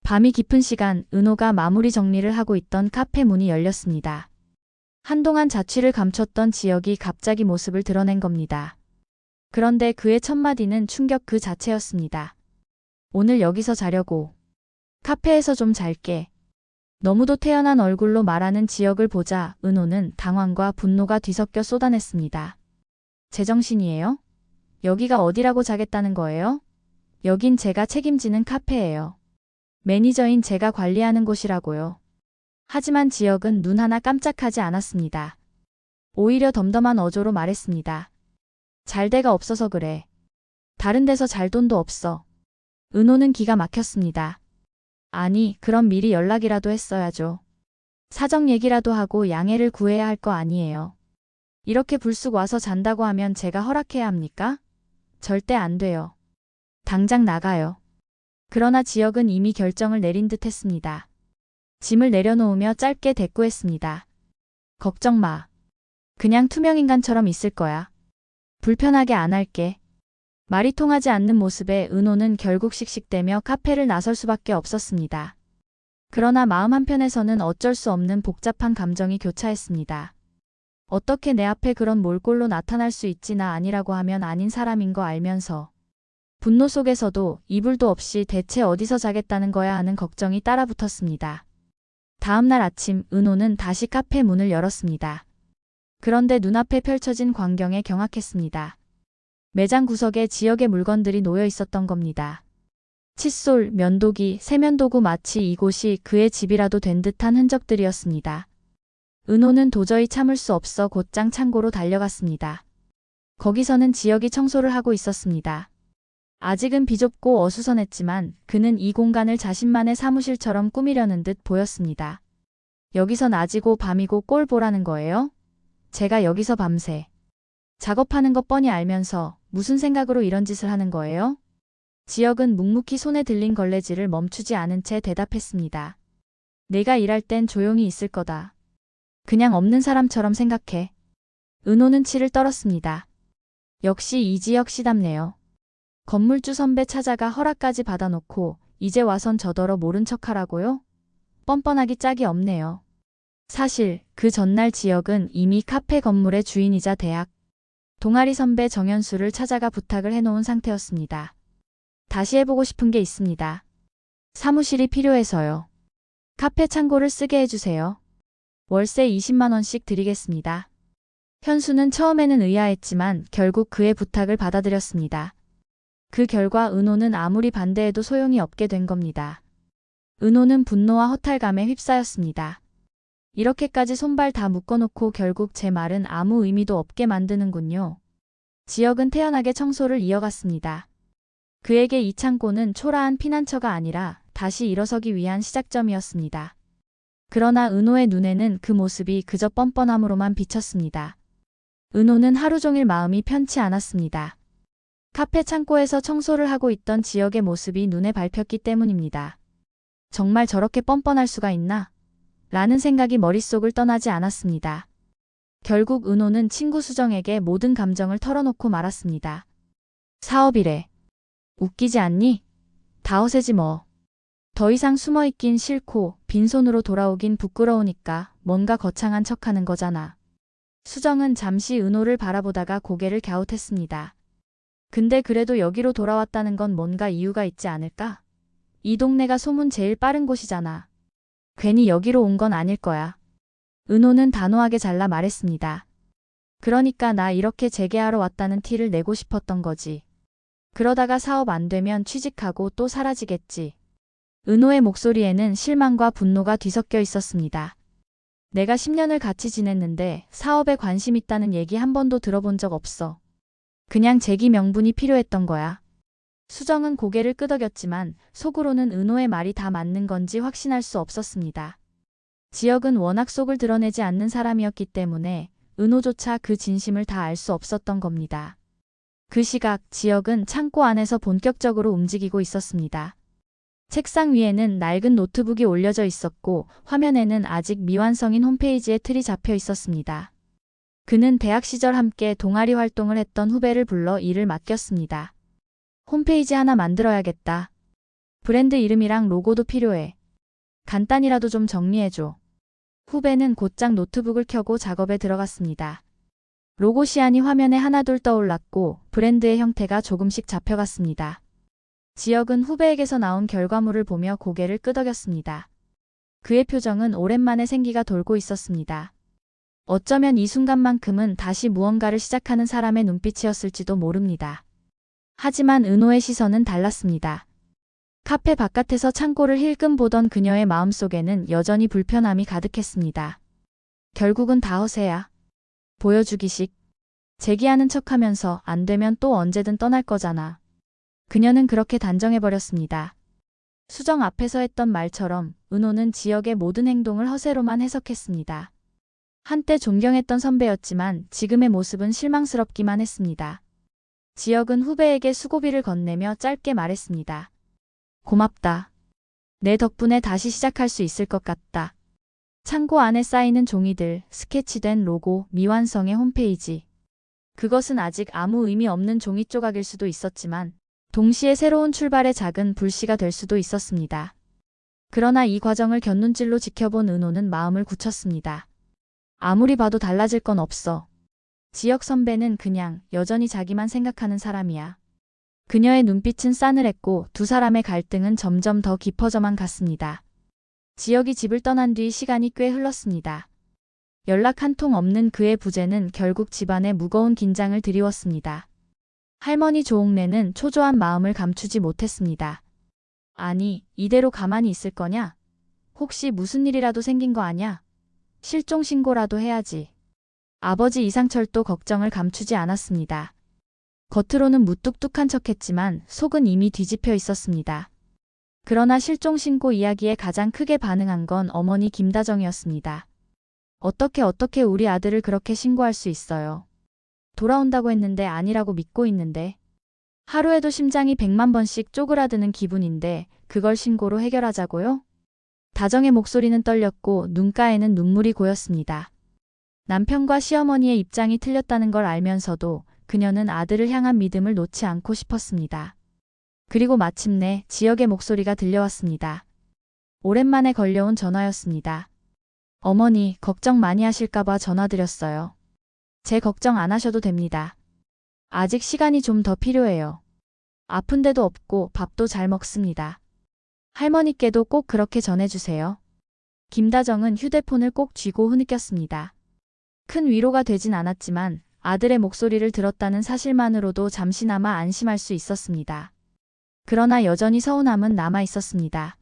밤이 깊은 시간 은호가 마무리 정리를 하고 있던 카페 문이 열렸습니다. 한동안 자취를 감췄던 지혁이 갑자기 모습을 드러낸 겁니다. 그런데 그의 첫 마디는 충격 그 자체였습니다. 오늘 여기서 자려고. 카페에서 좀 잘게. 너무도 태연한 얼굴로 말하는 지혁을 보자 은호는 당황과 분노가 뒤섞여 쏟아냈습니다. 제정신이에요? 여기가 어디라고 자겠다는 거예요? 여긴 제가 책임지는 카페예요. 매니저인 제가 관리하는 곳이라고요. 하지만 지혁은 눈 하나 깜짝하지 않았습니다. 오히려 덤덤한 어조로 말했습니다. 잘 데가 없어서 그래. 다른 데서 잘 돈도 없어. 은호는 기가 막혔습니다. 아니, 그럼 미리 연락이라도 했어야죠. 사정 얘기라도 하고 양해를 구해야 할 거 아니에요. 이렇게 불쑥 와서 잔다고 하면 제가 허락해야 합니까? 절대 안 돼요. 당장 나가요. 그러나 지혁은 이미 결정을 내린 듯 했습니다. 짐을 내려놓으며 짧게 대꾸했습니다. 걱정 마. 그냥 투명인간처럼 있을 거야. 불편하게 안 할게. 말이 통하지 않는 모습에 은호는 결국 씩씩대며 카페를 나설 수밖에 없었습니다. 그러나 마음 한편에서는 어쩔 수 없는 복잡한 감정이 교차했습니다. 어떻게 내 앞에 그런 몰골로 나타날 수 있지? 나 아니라고 하면 아닌 사람인 거 알면서. 분노 속에서도 이불도 없이 대체 어디서 자겠다는 거야 하는 걱정이 따라붙었습니다. 다음 날 아침 은호는 다시 카페 문을 열었습니다. 그런데 눈앞에 펼쳐진 광경에 경악했습니다. 매장 구석에 지역의 물건들이 놓여 있었던 겁니다. 칫솔, 면도기, 세면도구 마치 이곳이 그의 집이라도 된 듯한 흔적들이었습니다. 은호는 도저히 참을 수 없어 곧장 창고로 달려갔습니다. 거기서는 지역이 청소를 하고 있었습니다. 아직은 비좁고 어수선했지만 그는 이 공간을 자신만의 사무실처럼 꾸미려는 듯 보였습니다. 여기서 낮이고 밤이고 꼴 보라는 거예요? 제가 여기서 밤새 작업하는 것 뻔히 알면서 무슨 생각으로 이런 짓을 하는 거예요? 지혁은 묵묵히 손에 들린 걸레질을 멈추지 않은 채 대답했습니다. 내가 일할 땐 조용히 있을 거다. 그냥 없는 사람처럼 생각해. 은호는 치를 떨었습니다. 역시 이지혁 씨답네요. 건물주 선배 찾아가 허락까지 받아놓고 이제 와선 저더러 모른 척하라고요? 뻔뻔하기 짝이 없네요. 사실 그 전날 지혁은 이미 카페 건물의 주인이자 대학 동아리 선배 정현수를 찾아가 부탁을 해놓은 상태였습니다. 다시 해보고 싶은 게 있습니다. 사무실이 필요해서요. 카페 창고를 쓰게 해주세요. 월세 20만 원씩 드리겠습니다. 현수는 처음에는 의아했지만 결국 그의 부탁을 받아들였습니다. 그 결과 은호는 아무리 반대해도 소용이 없게 된 겁니다. 은호는 분노와 허탈감에 휩싸였습니다. 이렇게까지 손발 다 묶어놓고 결국 제 말은 아무 의미도 없게 만드는군요. 지혁은 태연하게 청소를 이어갔습니다. 그에게 이 창고는 초라한 피난처가 아니라 다시 일어서기 위한 시작점이었습니다. 그러나 은호의 눈에는 그 모습이 그저 뻔뻔함으로만 비쳤습니다. 은호는 하루 종일 마음이 편치 않았습니다. 카페 창고에서 청소를 하고 있던 지혁의 모습이 눈에 밟혔기 때문입니다. 정말 저렇게 뻔뻔할 수가 있나? 라는 생각이 머릿속을 떠나지 않았습니다. 결국 은호는 친구 수정에게 모든 감정을 털어놓고 말았습니다. 사업이래. 웃기지 않니? 다 허세지 뭐. 더 이상 숨어있긴 싫고 빈손으로 돌아오긴 부끄러우니까 뭔가 거창한 척하는 거잖아. 수정은 잠시 은호를 바라보다가 고개를 갸웃했습니다. 근데 그래도 여기로 돌아왔다는 건 뭔가 이유가 있지 않을까? 이 동네가 소문 제일 빠른 곳이잖아. 괜히 여기로 온 건 아닐 거야. 은호는 단호하게 잘라 말했습니다. 그러니까 나 이렇게 재개하러 왔다는 티를 내고 싶었던 거지. 그러다가 사업 안 되면 취직하고 또 사라지겠지. 은호의 목소리에는 실망과 분노가 뒤섞여 있었습니다. 내가 10년을 같이 지냈는데 사업에 관심 있다는 얘기 한 번도 들어본 적 없어. 그냥 재기 명분이 필요했던 거야. 수정은 고개를 끄덕였지만 속으로는 은호의 말이 다 맞는 건지 확신할 수 없었습니다. 지혁은 워낙 속을 드러내지 않는 사람이었기 때문에 은호조차 그 진심을 다 알 수 없었던 겁니다. 그 시각 지혁은 창고 안에서 본격적으로 움직이고 있었습니다. 책상 위에는 낡은 노트북이 올려져 있었고 화면에는 아직 미완성인 홈페이지의 틀이 잡혀 있었습니다. 그는 대학 시절 함께 동아리 활동을 했던 후배를 불러 일을 맡겼습니다. 홈페이지 하나 만들어야겠다. 브랜드 이름이랑 로고도 필요해. 간단히라도 좀 정리해줘. 후배는 곧장 노트북을 켜고 작업에 들어갔습니다. 로고 시안이 화면에 하나둘 떠올랐고 브랜드의 형태가 조금씩 잡혀갔습니다. 지역은 후배에게서 나온 결과물을 보며 고개를 끄덕였습니다. 그의 표정은 오랜만에 생기가 돌고 있었습니다. 어쩌면 이 순간만큼은 다시 무언가를 시작하는 사람의 눈빛이었을지도 모릅니다. 하지만 은호의 시선은 달랐습니다. 카페 바깥에서 창고를 힐끔 보던 그녀의 마음속에는 여전히 불편함이 가득했습니다. 결국은 다 허세야. 보여주기식. 제기하는 척하면서 안 되면 또 언제든 떠날 거잖아. 그녀는 그렇게 단정해버렸습니다. 수정 앞에서 했던 말처럼 은호는 지역의 모든 행동을 허세로만 해석했습니다. 한때 존경했던 선배였지만 지금의 모습은 실망스럽기만 했습니다. 지역은 후배에게 수고비를 건네며 짧게 말했습니다. 고맙다. 내 덕분에 다시 시작할 수 있을 것 같다. 창고 안에 쌓이는 종이들, 스케치된 로고, 미완성의 홈페이지. 그것은 아직 아무 의미 없는 종이 조각일 수도 있었지만 동시에 새로운 출발의 작은 불씨가 될 수도 있었습니다. 그러나 이 과정을 곁눈질로 지켜본 은호는 마음을 굳혔습니다. 아무리 봐도 달라질 건 없어. 지역 선배는 그냥 여전히 자기만 생각하는 사람이야. 그녀의 눈빛은 싸늘했고 두 사람의 갈등은 점점 더 깊어져만 갔습니다. 지역이 집을 떠난 뒤 시간이 꽤 흘렀습니다. 연락 한 통 없는 그의 부재는 결국 집안에 무거운 긴장을 드리웠습니다. 할머니 조옥래는 초조한 마음을 감추지 못했습니다. 아니, 이대로 가만히 있을 거냐? 혹시 무슨 일이라도 생긴 거 아냐? 실종 신고라도 해야지. 아버지 이상철도 걱정을 감추지 않았습니다. 겉으로는 무뚝뚝한 척했지만 속은 이미 뒤집혀 있었습니다. 그러나 실종 신고 이야기에 가장 크게 반응한 건 어머니 김다정이었습니다. 어떻게 우리 아들을 그렇게 신고할 수 있어요? 돌아온다고 했는데 아니라고 믿고 있는데. 하루에도 심장이 100만 번씩 쪼그라드는 기분인데 그걸 신고로 해결하자고요? 다정의 목소리는 떨렸고 눈가에는 눈물이 고였습니다. 남편과 시어머니의 입장이 틀렸다는 걸 알면서도 그녀는 아들을 향한 믿음을 놓지 않고 싶었습니다. 그리고 마침내 지역의 목소리가 들려왔습니다. 오랜만에 걸려온 전화였습니다. 어머니, 걱정 많이 하실까봐 전화드렸어요. 제 걱정 안 하셔도 됩니다. 아직 시간이 좀 더 필요해요. 아픈 데도 없고 밥도 잘 먹습니다. 할머니께도 꼭 그렇게 전해주세요. 김다정은 휴대폰을 꼭 쥐고 흐느꼈습니다. 큰 위로가 되진 않았지만 아들의 목소리를 들었다는 사실만으로도 잠시나마 안심할 수 있었습니다. 그러나 여전히 서운함은 남아 있었습니다.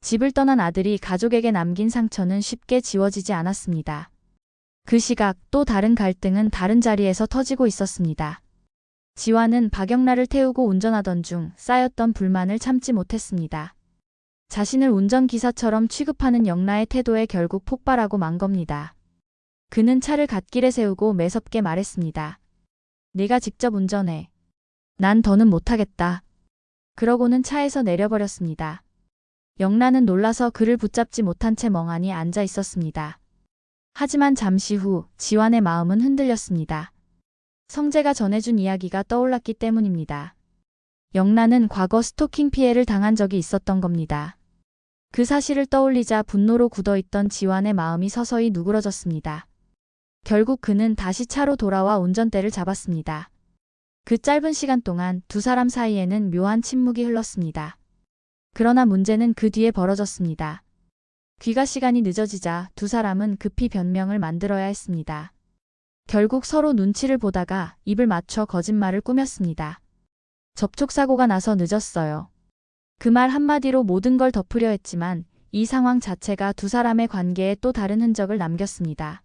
집을 떠난 아들이 가족에게 남긴 상처는 쉽게 지워지지 않았습니다. 그 시각 또 다른 갈등은 다른 자리에서 터지고 있었습니다. 지화는 박영라를 태우고 운전하던 중 쌓였던 불만을 참지 못했습니다. 자신을 운전기사처럼 취급하는 영라의 태도에 결국 폭발하고 만 겁니다. 그는 차를 갓길에 세우고 매섭게 말했습니다. 네가 직접 운전해. 난 더는 못하겠다. 그러고는 차에서 내려버렸습니다. 영라는 놀라서 그를 붙잡지 못한 채 멍하니 앉아 있었습니다. 하지만 잠시 후 지환의 마음은 흔들렸습니다. 성재가 전해준 이야기가 떠올랐기 때문입니다. 영라는 과거 스토킹 피해를 당한 적이 있었던 겁니다. 그 사실을 떠올리자 분노로 굳어있던 지환의 마음이 서서히 누그러졌습니다. 결국 그는 다시 차로 돌아와 운전대를 잡았습니다. 그 짧은 시간 동안 두 사람 사이에는 묘한 침묵이 흘렀습니다. 그러나 문제는 그 뒤에 벌어졌습니다. 귀가 시간이 늦어지자 두 사람은 급히 변명을 만들어야 했습니다. 결국 서로 눈치를 보다가 입을 맞춰 거짓말을 꾸몄습니다. 접촉사고가 나서 늦었어요. 그 말 한마디로 모든 걸 덮으려 했지만 이 상황 자체가 두 사람의 관계에 또 다른 흔적을 남겼습니다.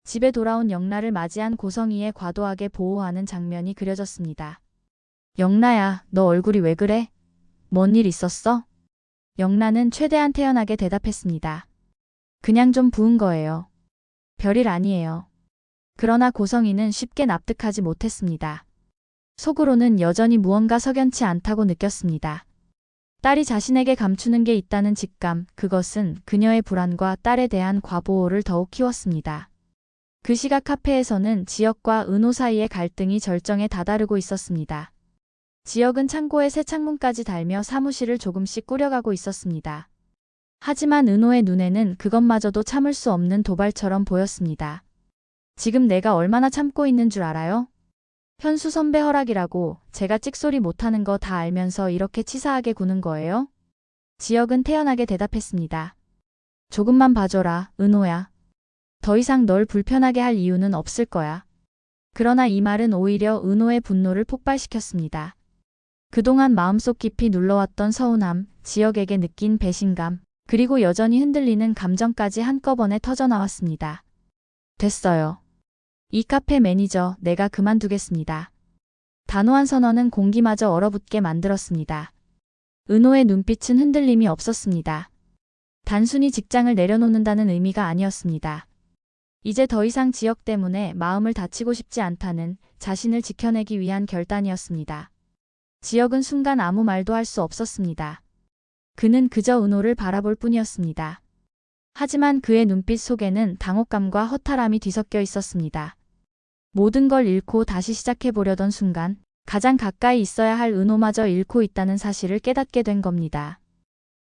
집에 돌아온 영라를 맞이한 고성희의 과도하게 보호하는 장면이 그려졌습니다. 영라야, 너 얼굴이 왜 그래? 뭔 일 있었어? 영라는 최대한 태연하게 대답했습니다. 그냥 좀 부은 거예요. 별일 아니에요. 그러나 고성희는 쉽게 납득하지 못했습니다. 속으로는 여전히 무언가 석연치 않다고 느꼈습니다. 딸이 자신에게 감추는 게 있다는 직감, 그것은 그녀의 불안과 딸에 대한 과보호를 더욱 키웠습니다. 그 시각 카페에서는 지역과 은호 사이의 갈등이 절정에 다다르고 있었습니다. 지역은 창고에 새 창문까지 달며 사무실을 조금씩 꾸려가고 있었습니다. 하지만 은호의 눈에는 그것마저도 참을 수 없는 도발처럼 보였습니다. 지금 내가 얼마나 참고 있는 줄 알아요? 현수 선배 허락이라고 제가 찍소리 못하는 거 다 알면서 이렇게 치사하게 구는 거예요? 지역은 태연하게 대답했습니다. 조금만 봐줘라, 은호야. 더 이상 널 불편하게 할 이유는 없을 거야. 그러나 이 말은 오히려 은호의 분노를 폭발시켰습니다. 그동안 마음속 깊이 눌러왔던 서운함, 지역에게 느낀 배신감, 그리고 여전히 흔들리는 감정까지 한꺼번에 터져나왔습니다. 됐어요. 이 카페 매니저 내가 그만두겠습니다. 단호한 선언은 공기마저 얼어붙게 만들었습니다. 은호의 눈빛은 흔들림이 없었습니다. 단순히 직장을 내려놓는다는 의미가 아니었습니다. 이제 더 이상 지역 때문에 마음을 다치고 싶지 않다는 자신을 지켜내기 위한 결단이었습니다. 지역은 순간 아무 말도 할 수 없었습니다. 그는 그저 은호를 바라볼 뿐이었습니다. 하지만 그의 눈빛 속에는 당혹감과 허탈함이 뒤섞여 있었습니다. 모든 걸 잃고 다시 시작해보려던 순간 가장 가까이 있어야 할 은호마저 잃고 있다는 사실을 깨닫게 된 겁니다.